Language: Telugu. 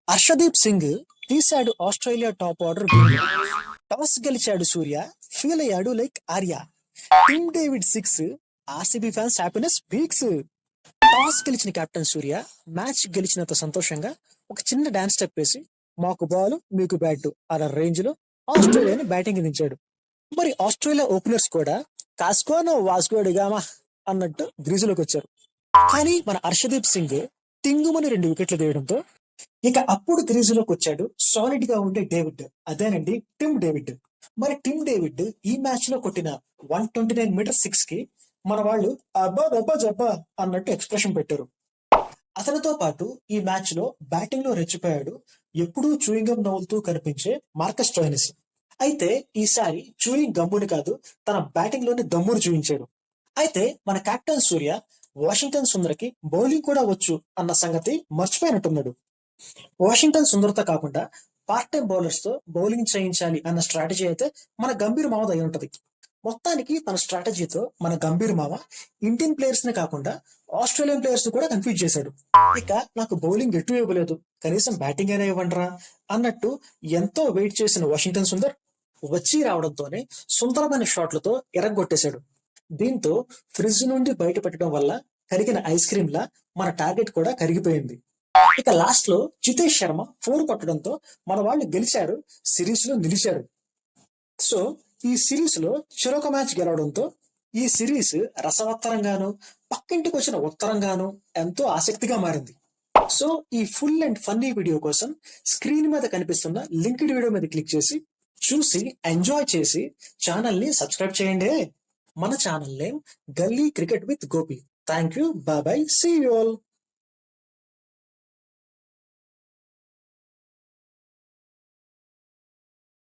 హర్షదీప్ సింగ్ తీశాడు ఆస్ట్రేలియా టాప్ ఆర్డర్ బింగ్. టాస్ గెలిచాడు సూర్య, ఫీల్ అయ్యాడు like Arya. Team David six, RCB fans happiness peaks. Toss గెలిచిన కెప్టెన్ సూర్య మ్యాచ్ గెలిచినంత సంతోషంగా ఒక చిన్న డాన్స్ స్టెప్ వేసి మాకు బాల్ మీకు బ్యాట్ అలా రేంజ్ లో ఆస్ట్రేలియాని బ్యాటింగ్ దించాడు. మరి ఆస్ట్రేలియా ఓపెనర్స్ కూడా కాస్కోనో వాస్కోడిగామా అన్నట్టు గ్రీజులోకి వచ్చారు. కానీ మన హర్షదీప్ సింగ్ టింగుమని 2 వికెట్లు తీయడంతో ఇక అప్పుడు క్రీజులోకి వచ్చాడు సాలిడ్ గా ఉండే డేవిడ్. అదేనండి టిమ్ డేవిడ్. మరి టిమ్ డేవిడ్ ఈ మ్యాచ్ లో కొట్టిన 129 మీటర్ సిక్స్ కి మన వాళ్ళు అబ్బా దబ్బా జబ్బా అన్నట్టు ఎక్స్ప్రెషన్ పెట్టారు. అతనితో పాటు ఈ మ్యాచ్ లో బ్యాటింగ్ లో రెచ్చిపోయాడు ఎప్పుడూ చూయింగం నవ్వులుతూ కనిపించే మార్కస్ స్టోయినిస్. అయితే ఈసారి చూయింగ్ గమ్ముని కాదు, తన బ్యాటింగ్ లోని దమ్మును చూపించాడు. అయితే మన కెప్టెన్ సూర్య వాషింగ్టన్ సుందర్కి బౌలింగ్ కూడా వచ్చు అన్న సంగతి మర్చిపోయినట్టున్నాడు. వాషింగ్టన్ సుందర్తో కాకుండా పార్ట్ టైం బౌలర్స్ తో బౌలింగ్ చేయించాలి అన్న స్ట్రాటజీ అయితే మన గంభీర్ మామ అయి ఉంటది. మొత్తానికి తన స్ట్రాటజీతో మన గంభీర్ మామ ఇండియన్ ప్లేయర్స్ నే కాకుండా ఆస్ట్రేలియన్ ప్లేయర్స్ కూడా కన్ఫ్యూజ్ చేశాడు. ఇక నాకు బౌలింగ్ ఎటు ఇవ్వలేదు, కనీసం బ్యాటింగ్ అయినా ఇవ్వండిరా అన్నట్టు ఎంతో వెయిట్ చేసిన వాషింగ్టన్ సుందర్ వచ్చి రావడంతోనే సుందరమైన షాట్లతో ఎరగొట్టేశాడు. దీంతో ఫ్రిడ్జ్ నుండి బయటపెట్టడం వల్ల కరిగిన ఐస్ క్రీమ్ లా మన టార్గెట్ కూడా కరిగిపోయింది. ఇక లాస్ట్ లో జితేష్ శర్మ 4 కొట్టడంతో మన వాళ్ళు గెలిచారు, సిరీస్ లో నిలిచారు. సో ఈ సిరీస్ లో చెరొక మ్యాచ్ గెలవడంతో ఈ సిరీస్ రసవత్తరంగాను పక్కింటికి వచ్చిన ఉత్తరంగాను ఎంతో ఆసక్తిగా మారింది. సో ఈ ఫుల్ అండ్ ఫన్నీ వీడియో కోసం స్క్రీన్ మీద కనిపిస్తున్న లింక్డ్ వీడియో మీద క్లిక్ చేసి చూసి ఎంజాయ్ చేసి ఛానల్ ని సబ్స్క్రైబ్ చేయండి. మన channel name Galli cricket with Gopi. Thank you, bye bye, see you all.